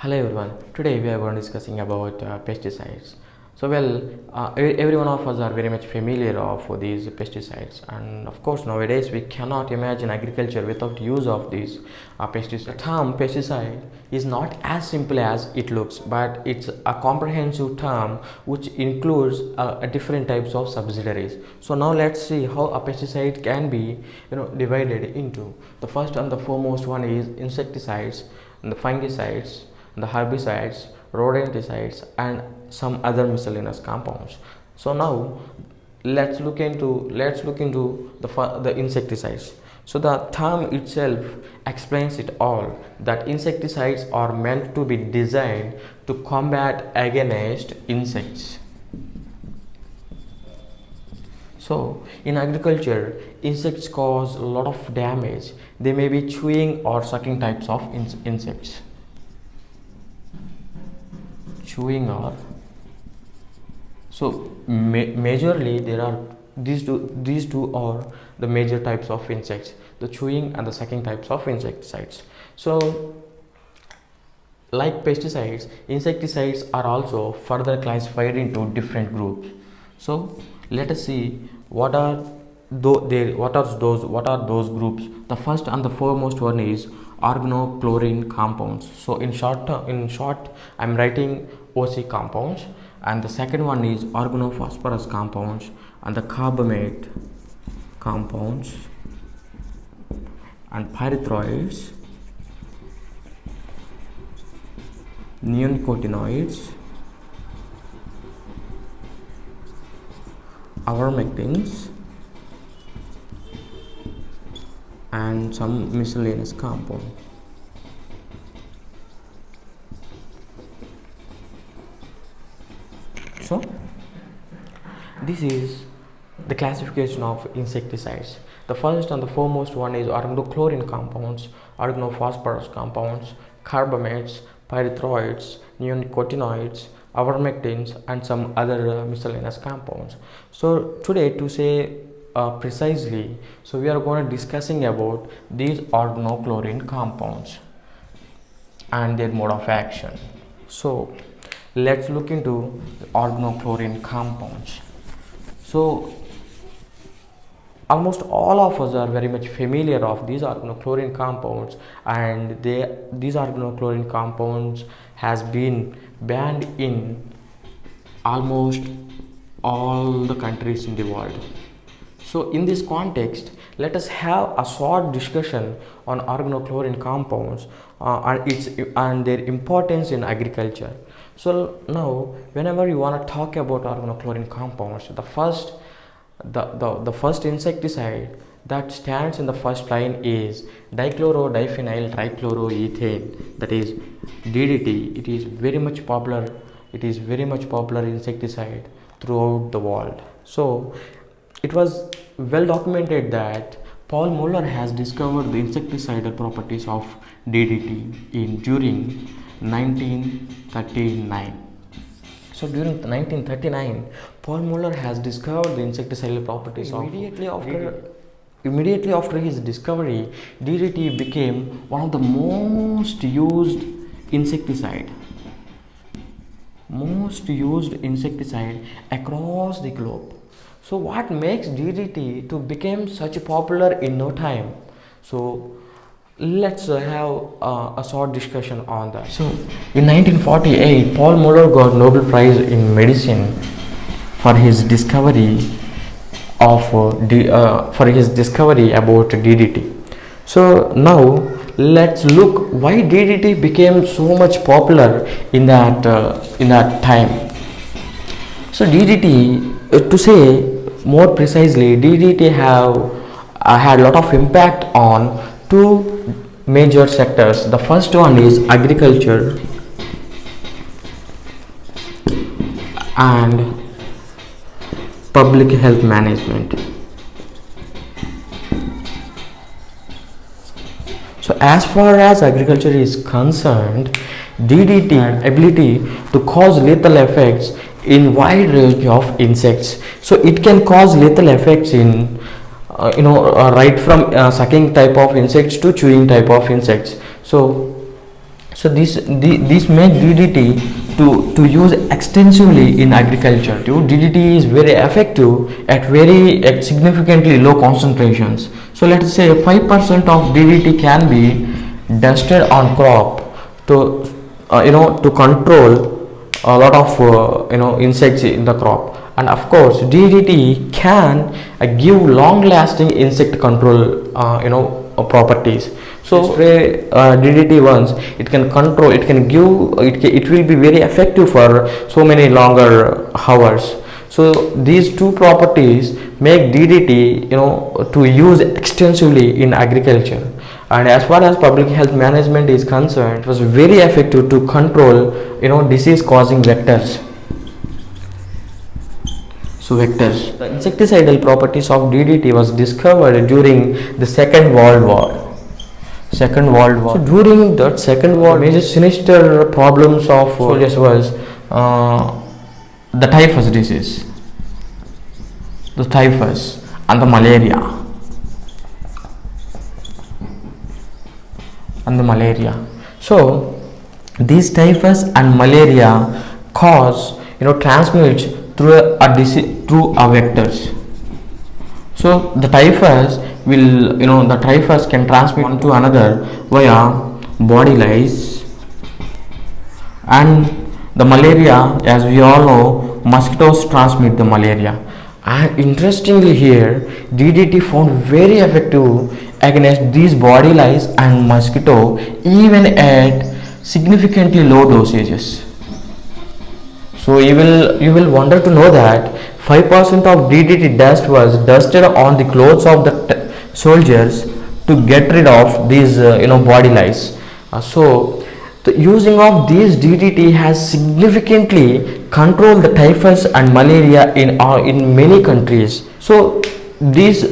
Hello everyone. Today we are going to discussing about pesticides. Every one of us are very much familiar of these pesticides, and of course nowadays we cannot imagine agriculture without use of these pesticides. The term pesticide is not as simple as it looks, but it's a comprehensive term which includes different types of subsidiaries. So now let's see how a pesticide can be divided into. The first and the foremost one is insecticides, and the fungicides, the herbicides, rodenticides, and some other miscellaneous compounds. So now let's look into the insecticides. So the term itself explains it all, that insecticides are meant to be designed to combat against insects. So in agriculture, insects cause a lot of damage. They may be chewing or sucking types of insects. Chewing or majorly there are these two are the major types of insects, the chewing and the sucking types of insecticides. So like pesticides, insecticides are also further classified into different groups. So let us see what are those groups. The first and the foremost one is organochlorine compounds. So in short I'm writing OC compounds, and the second one is organophosphorus compounds, and the carbamate compounds, and pyrethroids, neonicotinoids, ivermectins, and some miscellaneous compound. So this is the classification of insecticides. The first and the foremost one is organochlorine compounds, organophosphorus compounds, carbamates, pyrethroids, neonicotinoids, ivermectins, and some other miscellaneous compounds. So today, to say precisely, so we are going to discussing about these organochlorine compounds and their mode of action. So let's look into the organochlorine compounds. So almost all of us are very much familiar of these organochlorine compounds, and these organochlorine compounds has been banned in almost all the countries in the world. So in this context, let us have a short discussion on organochlorine compounds and their importance in agriculture. So now whenever you want to talk about organochlorine compounds, the first insecticide that stands in the first line is dichlorodiphenyl trichloroethane, that is DDT. It is very much popular insecticide throughout the world. So it was well documented that Paul Muller has discovered the insecticidal properties of DDT during 1939. So during 1939, Paul Muller has discovered the insecticidal properties Immediately after his discovery, DDT became one of the most used insecticide across the globe. So what makes DDT to become such popular in no time? So let's have a short discussion on that. So in 1948, Paul Muller got Nobel Prize in Medicine for his discovery about DDT. So now let's look why DDT became so much popular in that time. So DDT, to say more precisely, DDT had a lot of impact on two major sectors. The first one is agriculture and public health management. So as far as agriculture is concerned, DDT ability to cause lethal effects in wide range of insects. So it can cause lethal effects in right from sucking type of insects to chewing type of insects. So So this make DDT to use extensively in agriculture. DDT is very effective at significantly low concentrations. So let's say 5% of DDT can be dusted on crop to to control a lot of insects in the crop. And of course DDT can give long lasting insect control properties. So spray DDT once, it can control, it can give, it will be very effective for so many longer hours. So these two properties make DDT to use extensively in agriculture. And as far as public health management is concerned, it was very effective to control disease causing vectors. So vectors. The insecticidal properties of DDT was discovered during the Second World War. So during that Second War, major sinister problems of soldiers was the typhus disease, the typhus and the malaria. So these typhus and malaria cause transmits through a disease, through a vectors. So the typhus can transmit one to another via body lice, and the malaria, as we all know, mosquitoes transmit the malaria. And interestingly here, DDT found very effective against these body lice and mosquito even at significantly low dosages. So you will wonder to know that 5% of DDT dust was dusted on the clothes of the soldiers to get rid of these body lice. So the using of these DDT has significantly controlled the typhus and malaria in many countries. So these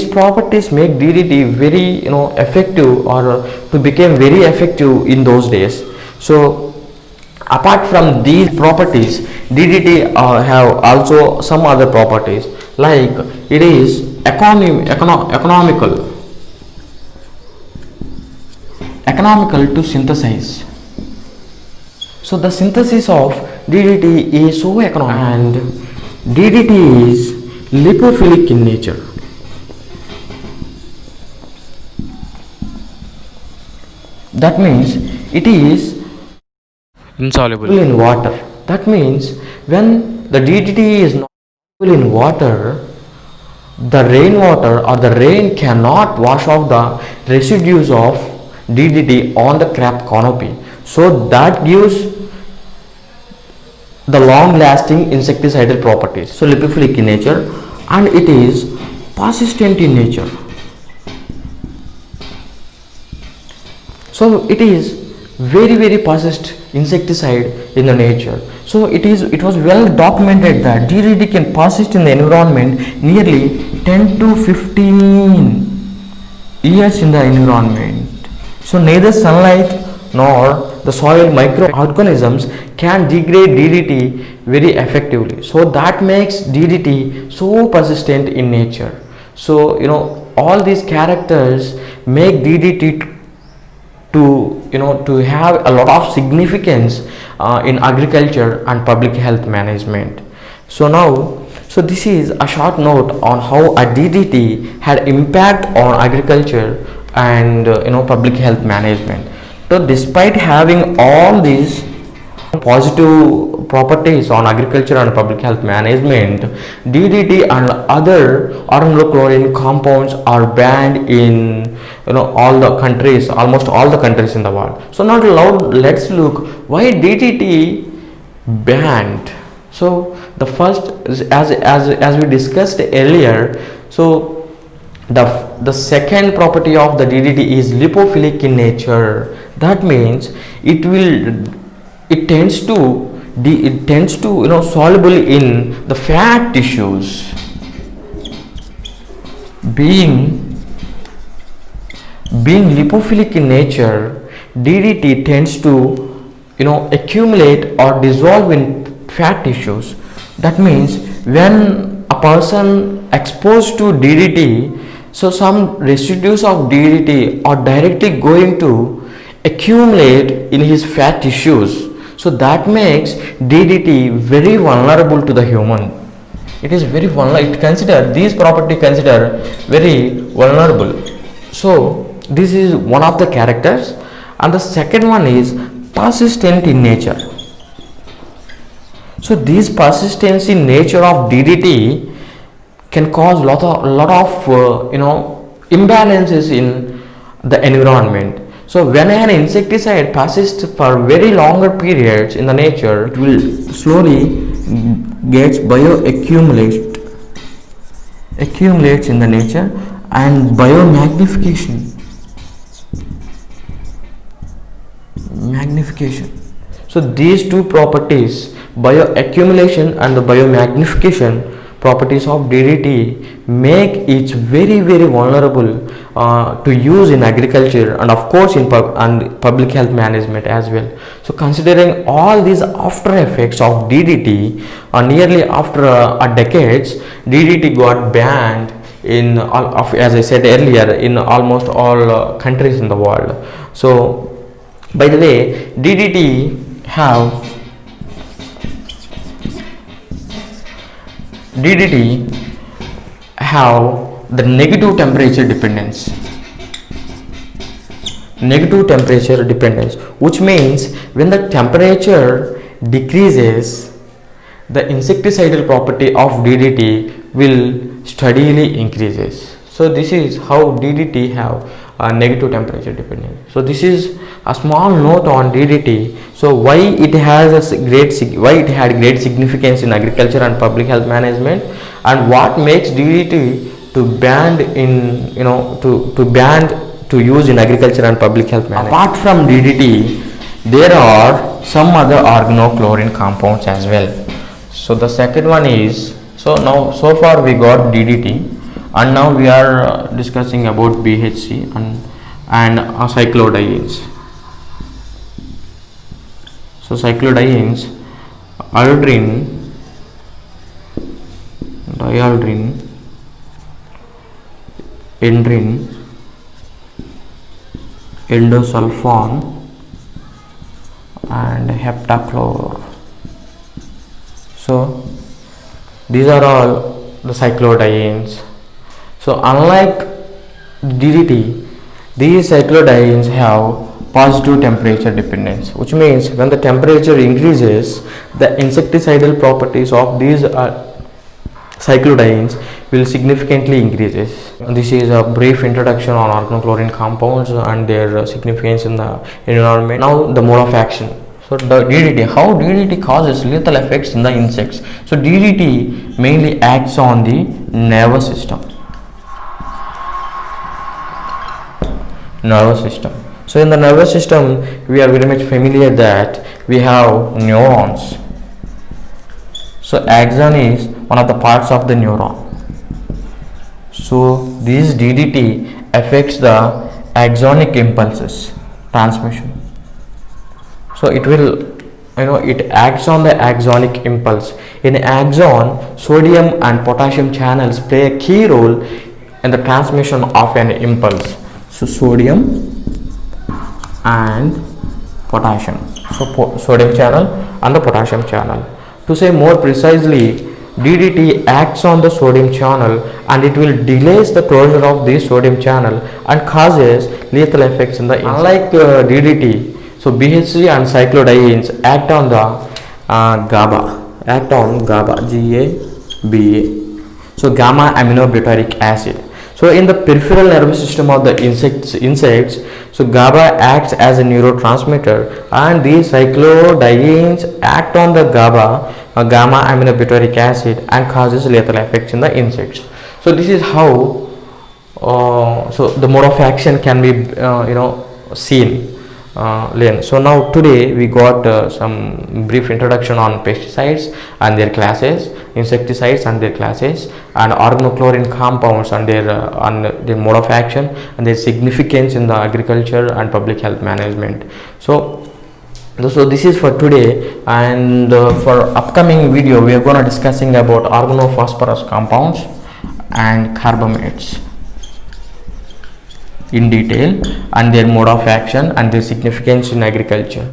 properties make DDT very effective, or to become very effective in those days. So apart from these properties, DDT have also some other properties, like it is economical to synthesize. So the synthesis of DDT is so economical, and DDT is lipophilic in nature. That means it is insoluble in water. That means when the DDT is not soluble in water, the rainwater or the rain cannot wash off the residues of DDT on the crop canopy. So that gives the long lasting insecticidal properties. So lipophilic in nature, and it is persistent in nature. So it is very persistent insecticide in the nature. So it was well documented that DDT can persist in the environment nearly 10 to 15 years in the environment. So neither sunlight nor the soil microorganisms can degrade DDT very effectively. So that makes DDT so persistent in nature. So all these characters make DDT to have a lot of significance in agriculture and public health management. So this is a short note on how a DDT had impact on agriculture and public health management. So despite having all these positive properties on agriculture and public health management, DDT and other organochlorine compounds are banned in all the countries, almost all the countries in the world. So now let's look why DDT banned. So the first, as we discussed earlier, so the second property of the DDT is lipophilic in nature. That means it tends to soluble in the fat tissues. Being lipophilic in nature, DDT tends to accumulate or dissolve in fat tissues. That means when a person exposed to DDT, so some residues of DDT are directly going to accumulate in his fat tissues. So that makes DDT very vulnerable to the human. It is very vulnerable. It consider these property consider very vulnerable. So this is one of the characters, and the second one is persistent in nature. So this persistence in nature of DDT can cause lot of imbalances in the environment. So when an insecticide persists for very longer periods in the nature, it will slowly gets accumulates in the nature, and magnification. So these two properties, bioaccumulation and the biomagnification properties of DDT, make it very vulnerable to use in agriculture and of course in public health management as well. So considering all these after effects of DDT, nearly after a decades, DDT got banned in as I said earlier, in almost all countries in the world. So by the way, DDT have the negative temperature dependence, which means when the temperature decreases, the insecticidal property of DDT will steadily increases. So this is how DDT have a negative temperature dependence. So this is a small note on DDT. So why it has why it had great significance in agriculture and public health management, and what makes DDT to banned in to use in agriculture and public health management. Apart from DDT, there are some other organochlorine compounds as well. So the second one is, so far we got DDT, and now we are discussing about BHC and cyclodienes. So cyclodienes, aldrin, dialdrin, endrin, endosulfan and heptachlor. So these are all the cyclodienes. So unlike DDT, these cyclodienes have positive temperature dependence, which means when the temperature increases, the insecticidal properties of these cyclodienes will significantly increases. This is a brief introduction on organochlorine compounds and their significance in the environment. Now the mode of action. So the DDT, how DDT causes lethal effects in the insects. So DDT mainly acts on the nervous system. So in the nervous system, we are very much familiar that we have neurons. So axon is one of the parts of the neuron. So this DDT affects the axonic impulses transmission. So it will, it acts on the axonic impulse. In axon, sodium and potassium channels play a key role in the transmission of an impulse. So sodium and potassium. So sodium channel and the potassium channel. To say more precisely, DDT acts on the sodium channel and it will delays the closure of the sodium channel and causes lethal effects in the insect. Unlike DDT, so BHC and cyclodienes act on the GABA, G-A-B-A. So gamma aminobutyric acid. So in the peripheral nervous system of the insects, so GABA acts as a neurotransmitter, and these cyclodienes act on the gamma aminobutyric acid and causes lethal effects in the insects. So this is how so the mode of action can be seen. So now today we got some brief introduction on pesticides and their classes, insecticides and their classes, and organochlorine compounds and their mode of action and their significance in the agriculture and public health management. So this is for today, and for upcoming video we are going to discussing about organophosphorus compounds and carbamates. in detail and their mode of action and their significance in agriculture.